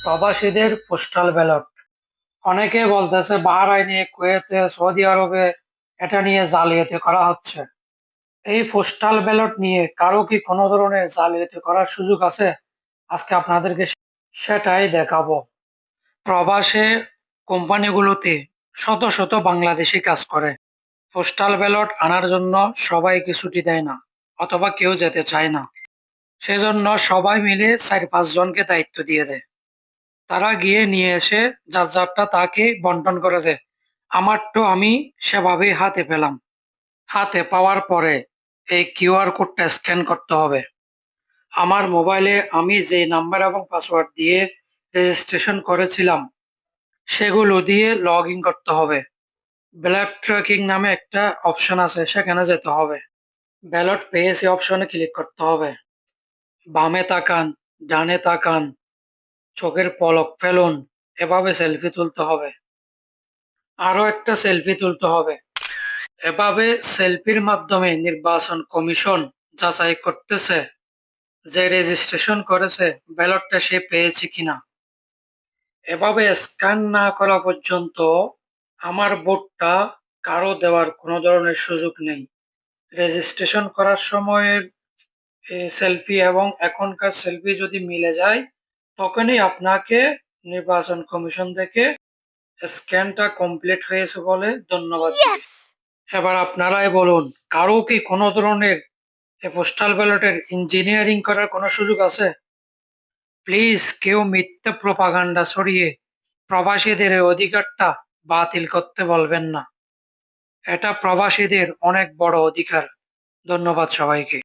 প্রবাসীদের postal ballot. অনেকে বলতেছে বাহরাইনে, কুয়েতে, সৌদি আরবে এটা নিয়ে জালিয়াতি করা হচ্ছে। এই পোস্টাল ব্যালট নিয়ে কারো কি কোনো ধরনের জালিয়াতি করার সুযোগ আছে? আজকে আপনাদেরকে সেটাই দেখাবো। প্রবাসে কোম্পানিগুলোতে শত শত বাংলাদেশি কাজ করে। পোস্টাল ব্যালট আনার জন্য সবাইকে ছুটি দেয় না, অথবা কেউ যেতে চায় না। সেজন্য সবাই মিলে ৪-৫ জনকে দায়িত্ব দিয়ে দেয়। তারা গিয়ে নিয়ে এসে যার যারটা তাকে বন্টন করে দেয়। আমারটো আমি সেভাবেই হাতে পেলাম। হাতে পাওয়ার পরে এই কিউআর কোডটা স্ক্যান করতে হবে। আমার মোবাইলে আমি যে নাম্বার এবং পাসওয়ার্ড দিয়ে রেজিস্ট্রেশন করেছিলাম সেগুলো দিয়ে লগ ইন করতে হবে। ব্যালট ট্র্যাকিং নামে একটা অপশন আছে, সেখানে যেতে হবে। ব্যালট পেয়েছি অপশনে ক্লিক করতে হবে। বামে তাকান, ডানে তাকান, চোখের পলক ফেলুন, এভাবে সেলফি তুলতে হবে। আরো একটা সেলফি তুলতে হবে। এভাবে সেলফির মাধ্যমে নির্বাচন কমিশন যাচাই করতেছে যে রেজিস্ট্রেশন করেছে ব্যালটটা সে পেয়েছে কিনা। এভাবে স্ক্যান না করা পর্যন্ত আমার ভোটটা কারো দেওয়ার কোনো ধরনের সুযোগ নেই। রেজিস্ট্রেশন করার সময়ের সেলফি এবং এখনকার সেলফি যদি মিলে যায়, তখনই আপনাকে নির্বাচন কমিশন থেকে স্ক্যানটা কমপ্লিট হয়েছে বলে ধন্যবাদ দিবে। এবার আপনারাই বলুন, কারো কি কোনো ধরনের পোস্টাল ব্যালটের ইঞ্জিনিয়ারিং করার কোনো সুযোগ আছে? প্লিজ কেউ মিথ্যা প্রপাগান্ডা ছড়িয়ে প্রবাসীদের এই অধিকারটা বাতিল করতে বলবেন না। এটা প্রবাসীদের অনেক বড় অধিকার। ধন্যবাদ সবাইকে।